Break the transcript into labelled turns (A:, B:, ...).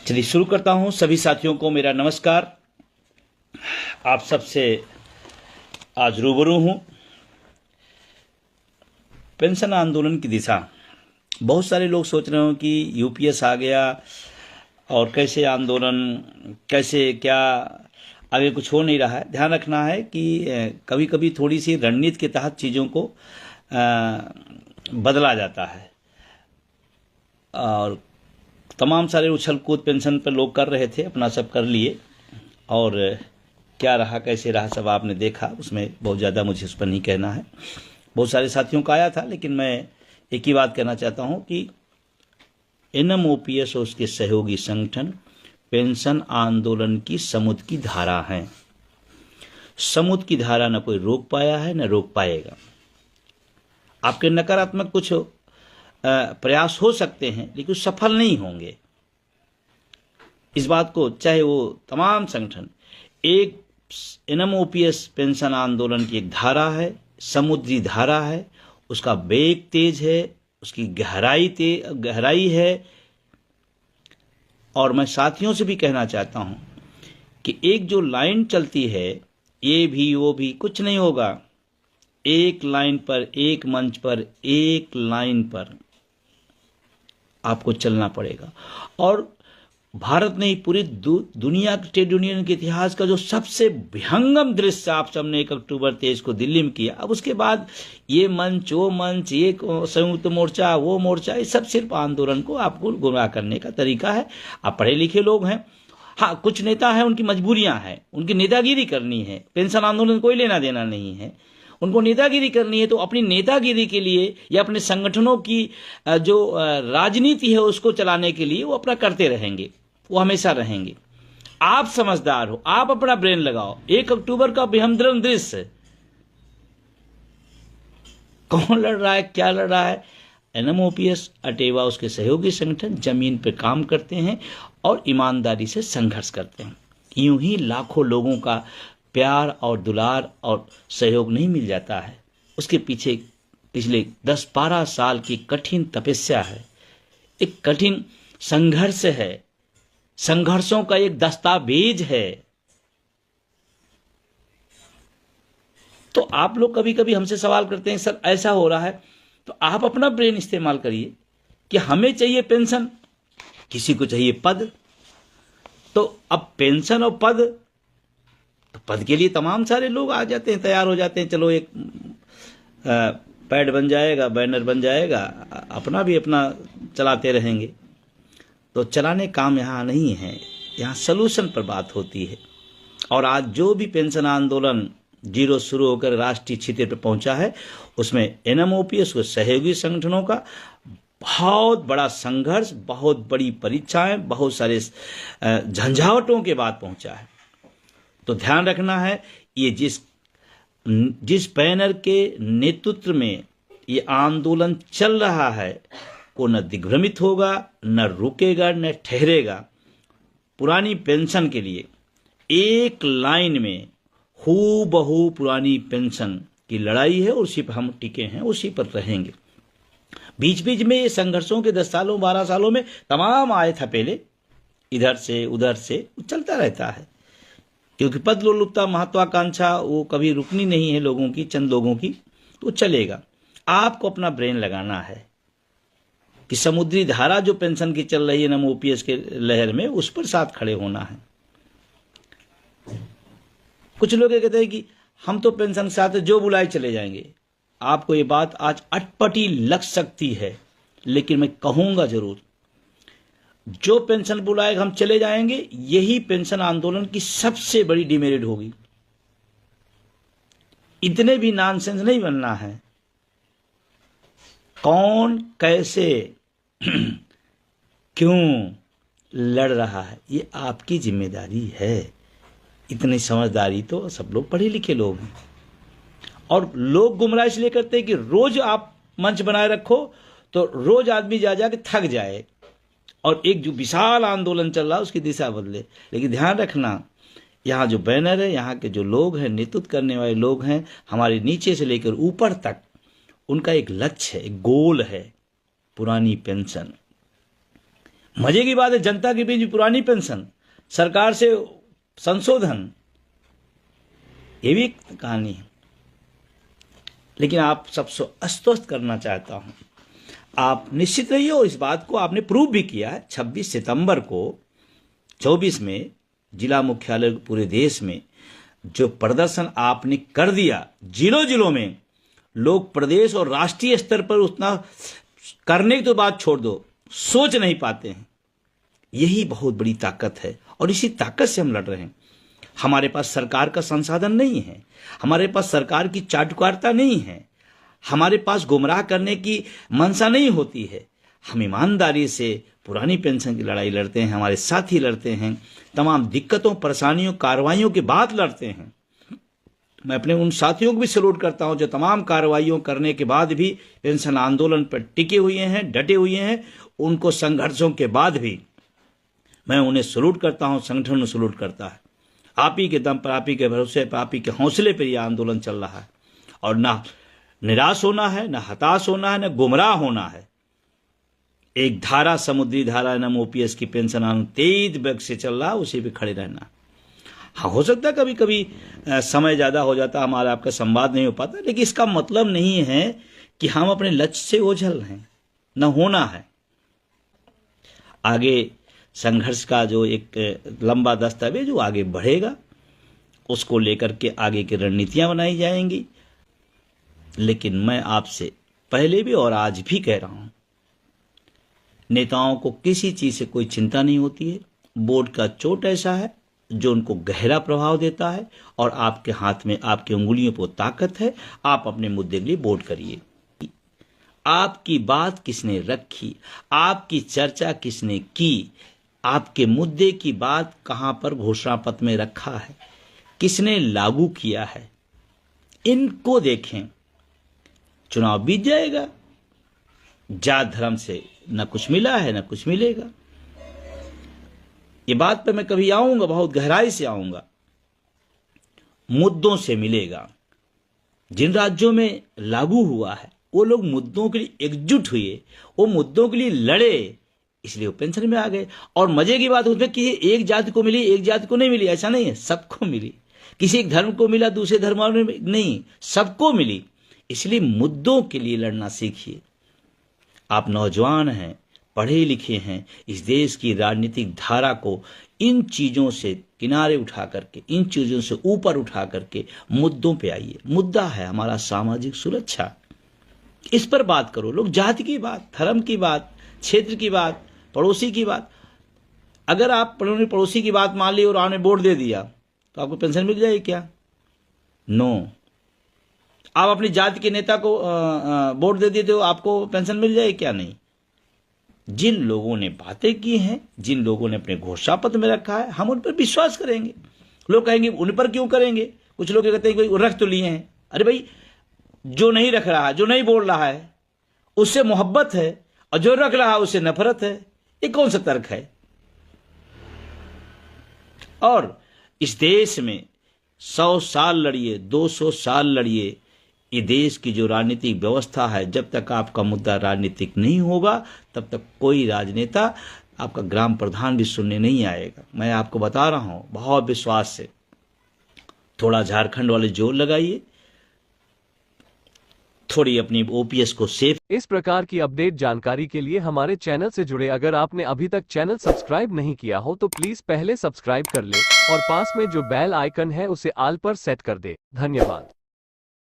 A: चलिए शुरू करता हूं। सभी साथियों को मेरा नमस्कार। आप सबसे आज रूबरू हूं। पेंशन आंदोलन की दिशा। बहुत सारे लोग सोच रहे हो कि यूपीएस आ गया और कैसे आंदोलन, कैसे क्या आगे कुछ हो नहीं रहा है। ध्यान रखना है कि कभी कभी थोड़ी सी रणनीति के तहत चीज़ों को बदला जाता है। और तमाम सारे उछल कूद पेंशन पर लोग कर रहे थे, अपना सब कर लिए, और क्या रहा कैसे रहा सब आपने देखा। उसमें बहुत ज़्यादा मुझे उस पर नहीं कहना है। बहुत सारे साथियों का आया था, लेकिन मैं एक ही बात कहना चाहता हूं कि एनएमओपीएस और उसके सहयोगी संगठन पेंशन आंदोलन की समुद्र की धारा हैं। समुद्र की धारा न कोई रोक पाया है न रोक पाएगा। आपके नकारात्मक कुछ प्रयास हो सकते हैं, लेकिन सफल नहीं होंगे। इस बात को चाहे वो तमाम संगठन, एक एनएमओपीएस पेंशन आंदोलन की एक धारा है, समुद्री धारा है। उसका वेग तेज है, उसकी गहराई है। और मैं साथियों से भी कहना चाहता हूं कि एक जो लाइन चलती है, ये भी वो भी कुछ नहीं होगा। एक लाइन पर, एक मंच पर, एक लाइन पर आपको चलना पड़ेगा। और भारत ने ही पूरी दुनिया के ट्रेड यूनियन के इतिहास का जो सबसे विहंगम दृश्य आप सबने 1 अक्टूबर 23 को दिल्ली में किया। अब उसके बाद ये मंच, वो मंच, ये संयुक्त मोर्चा, वो मोर्चा, ये सब सिर्फ आंदोलन को आपको गुमराह करने का तरीका है। आप पढ़े लिखे लोग हैं। हाँ, कुछ नेता हैं, उनकी मजबूरियां हैं, उनकी नेतागिरी करनी है। पेंशन आंदोलन कोई लेना देना नहीं है। उनको नेतागिरी करनी है तो अपनी नेतागिरी के लिए या अपने संगठनों की जो राजनीति है उसको चलाने के लिए वो अपना करते रहेंगे, वो हमेशा रहेंगे। आप समझदार हो, आप अपना ब्रेन लगाओ। 1 अक्टूबर का विहंगम दृश्य, कौन लड़ रहा है, क्या लड़ रहा है? एनएमओपीएस अटेवा उसके सहयोगी संगठन जमीन पर काम करते हैं और ईमानदारी से संघर्ष करते हैं। यूं ही लाखों लोगों का प्यार और दुलार और सहयोग नहीं मिल जाता है। उसके पीछे पिछले 10-12 साल की कठिन तपस्या है, एक कठिन संघर्ष है, संघर्षों का एक दस्तावेज है। तो आप लोग कभी कभी हमसे सवाल करते हैं, सर ऐसा हो रहा है, तो आप अपना ब्रेन इस्तेमाल करिए कि हमें चाहिए पेंशन, किसी को चाहिए पद। तो अब पेंशन और पद, तो पद के लिए तमाम सारे लोग आ जाते हैं, तैयार हो जाते हैं। चलो एक पैड बन जाएगा, बैनर बन जाएगा, अपना भी अपना चलाते रहेंगे। तो चलाने काम यहाँ नहीं है, यहाँ सलूशन पर बात होती है। और आज जो भी पेंशन आंदोलन जीरो शुरू होकर राष्ट्रीय छितर पर पहुंचा है, उसमें एनएमओपीएस के सहयोगी संगठनों का बहुत बड़ा संघर्ष, बहुत बड़ी परीक्षाएं, बहुत सारे झंझावटों के बाद पहुंचा है। तो ध्यान रखना है, ये जिस बैनर के नेतृत्व में ये आंदोलन चल रहा है, वो न दिग्भ्रमित होगा, न रुकेगा, न ठहरेगा। पुरानी पेंशन के लिए एक लाइन में हूबहू पुरानी पेंशन की लड़ाई है, उसी पर हम टिके हैं, उसी पर रहेंगे। बीच बीच में ये संघर्षों के 10 सालों 12 सालों में तमाम आए था, पहले इधर से उधर से चलता रहता है। क्योंकि पद लोलुपता, महत्वाकांक्षा वो कभी रुकनी नहीं है लोगों की, चंद लोगों की, तो चलेगा। आपको अपना ब्रेन लगाना है कि समुद्री धारा जो पेंशन की चल रही है एनएमओपीएस के लहर में, उस पर साथ खड़े होना है। कुछ लोग ये कहते हैं कि हम तो पेंशन के साथ जो बुलाए चले जाएंगे। आपको ये बात आज अटपटी लग सकती है, लेकिन मैं कहूंगा जरूर, जो पेंशन बुलाएगा हम चले जाएंगे, यही पेंशन आंदोलन की सबसे बड़ी डिमेरिट होगी। इतने भी नॉनसेंस नहीं बनना है। कौन कैसे क्यों लड़ रहा है, ये आपकी जिम्मेदारी है। इतनी समझदारी तो सब लोग पढ़े लिखे लोग हैं। और लोग गुमराह इसलिए करते हैं कि रोज आप मंच बनाए रखो तो रोज आदमी जा के थक जाए और एक जो विशाल आंदोलन चल रहा है उसकी दिशा बदले। लेकिन ध्यान रखना, यहाँ जो बैनर है, यहाँ के जो लोग हैं, नेतृत्व करने वाले लोग हैं, हमारे नीचे से लेकर ऊपर तक, उनका एक लक्ष्य है, एक गोल है, पुरानी पेंशन। मजे की बात है, जनता के बीच पुरानी पेंशन, सरकार से संशोधन, ये भी एक कहानी है। लेकिन आप सबसे अस्वस्थ करना चाहता हूं, आप निश्चित रहिए, और इस बात को आपने प्रूव भी किया है। 26 सितंबर को 24 में जिला मुख्यालय पूरे देश में जो प्रदर्शन आपने कर दिया, जिलों जिलों में लोग प्रदेश और राष्ट्रीय स्तर पर उतना करने की तो बात छोड़ दो, सोच नहीं पाते हैं। यही बहुत बड़ी ताकत है और इसी ताकत से हम लड़ रहे हैं। हमारे पास सरकार का संसाधन नहीं है, हमारे पास सरकार की चाटुकारिता नहीं है, हमारे पास गुमराह करने की मंशा नहीं होती है। हम ईमानदारी से पुरानी पेंशन की लड़ाई लड़ते हैं, हमारे साथी लड़ते हैं, तमाम दिक्कतों, परेशानियों, कार्रवाइयों के बाद लड़ते हैं। मैं अपने उन साथियों को भी सैल्यूट करता हूं जो तमाम कार्रवाइयों करने के बाद भी पेंशन आंदोलन पर टिके हुए हैं, डटे हुए हैं। उनको संघर्षों के बाद भी मैं उन्हें सैल्यूट करता हूं, संगठन को सैल्यूट करता है। आप ही के दम पर, आप ही के भरोसे पर, आप ही के हौसले पर यह आंदोलन चल रहा है। और ना निराश होना है, ना हताश होना है, ना गुमराह होना है। एक धारा, समुद्री धारा नाम ओपीएस की पेंशन आंदोलन तेज वेग से चल रहा है, उसी पे खड़े रहना। हाँ, हो सकता है कभी कभी समय ज्यादा हो जाता, हमारा आपका संवाद नहीं हो पाता, लेकिन इसका मतलब नहीं है कि हम अपने लक्ष्य से ओझल हैं, न होना है। आगे संघर्ष का जो एक लंबा दस्तावेज जो आगे बढ़ेगा, उसको लेकर के आगे की रणनीतियां बनाई जाएंगी। लेकिन मैं आपसे पहले भी और आज भी कह रहा हूं, नेताओं को किसी चीज से कोई चिंता नहीं होती है। बोर्ड का चोट ऐसा है जो उनको गहरा प्रभाव देता है, और आपके हाथ में, आपकी उंगलियों पर ताकत है। आप अपने मुद्दे के लिए वोट करिए। आपकी बात किसने रखी, आपकी चर्चा किसने की, आपके मुद्दे की बात कहां पर घोषणा पत्र में रखा है, किसने लागू किया है, इनको देखें। चुनाव बीत जाएगा, जात धर्म से न कुछ मिला है न कुछ मिलेगा। ये बात पे मैं कभी आऊंगा, बहुत गहराई से आऊंगा। मुद्दों से मिलेगा। जिन राज्यों में लागू हुआ है वो लोग मुद्दों के लिए एकजुट हुए, वो मुद्दों के लिए लड़े, इसलिए वो पेंशन में आ गए। और मजे की बात उसमें कि एक जाति को मिली, एक जाति को नहीं मिली, ऐसा नहीं है, सबको मिली। किसी एक धर्म को मिला, दूसरे धर्म में नहीं, सबको मिली। इसलिए मुद्दों के लिए लड़ना सीखिए। आप नौजवान हैं, पढ़े लिखे हैं, इस देश की राजनीतिक धारा को इन चीजों से किनारे उठा करके, इन चीजों से ऊपर उठा करके मुद्दों पे आइए। मुद्दा है हमारा सामाजिक सुरक्षा, इस पर बात करो। लोग जाति की बात, धर्म की बात, क्षेत्र की बात, पड़ोसी की बात, अगर आप पड़ोसी की बात मान ली और आपने वोट दे दिया तो आपको पेंशन मिल जाएगी क्या? नो। आप अपनी जाति के नेता को वोट दे दिए तो आपको पेंशन मिल जाएगी क्या? नहीं। जिन लोगों ने बातें की हैं, जिन लोगों ने अपने घोषणा पत्र में रखा है, हम उन पर विश्वास करेंगे। लोग कहेंगे उन पर क्यों करेंगे? कुछ लोग कहते हैं कि रख तो लिए हैं। अरे भाई, जो नहीं रख रहा है, जो नहीं बोल रहा है, उससे मोहब्बत है, और जो रख रहा है उससे नफरत है। ये कौन सा तर्क है? और इस देश में 100 साल लड़िए, 200 साल लड़िए, ये देश की जो राजनीतिक व्यवस्था है, जब तक आपका मुद्दा राजनीतिक नहीं होगा तब तक कोई राजनेता, आपका ग्राम प्रधान भी सुनने नहीं आएगा। मैं आपको बता रहा हूं बहुत विश्वास से। थोड़ा झारखंड वाले जोर लगाइए, थोड़ी अपनी ओपीएस को सेफ।
B: इस प्रकार की अपडेट जानकारी के लिए हमारे चैनल से जुड़े। अगर आपने अभी तक चैनल सब्सक्राइब नहीं किया हो तो प्लीज पहले सब्सक्राइब कर ले और पास में जो बेल आइकन है उसे ऑल पर सेट कर दे। धन्यवाद।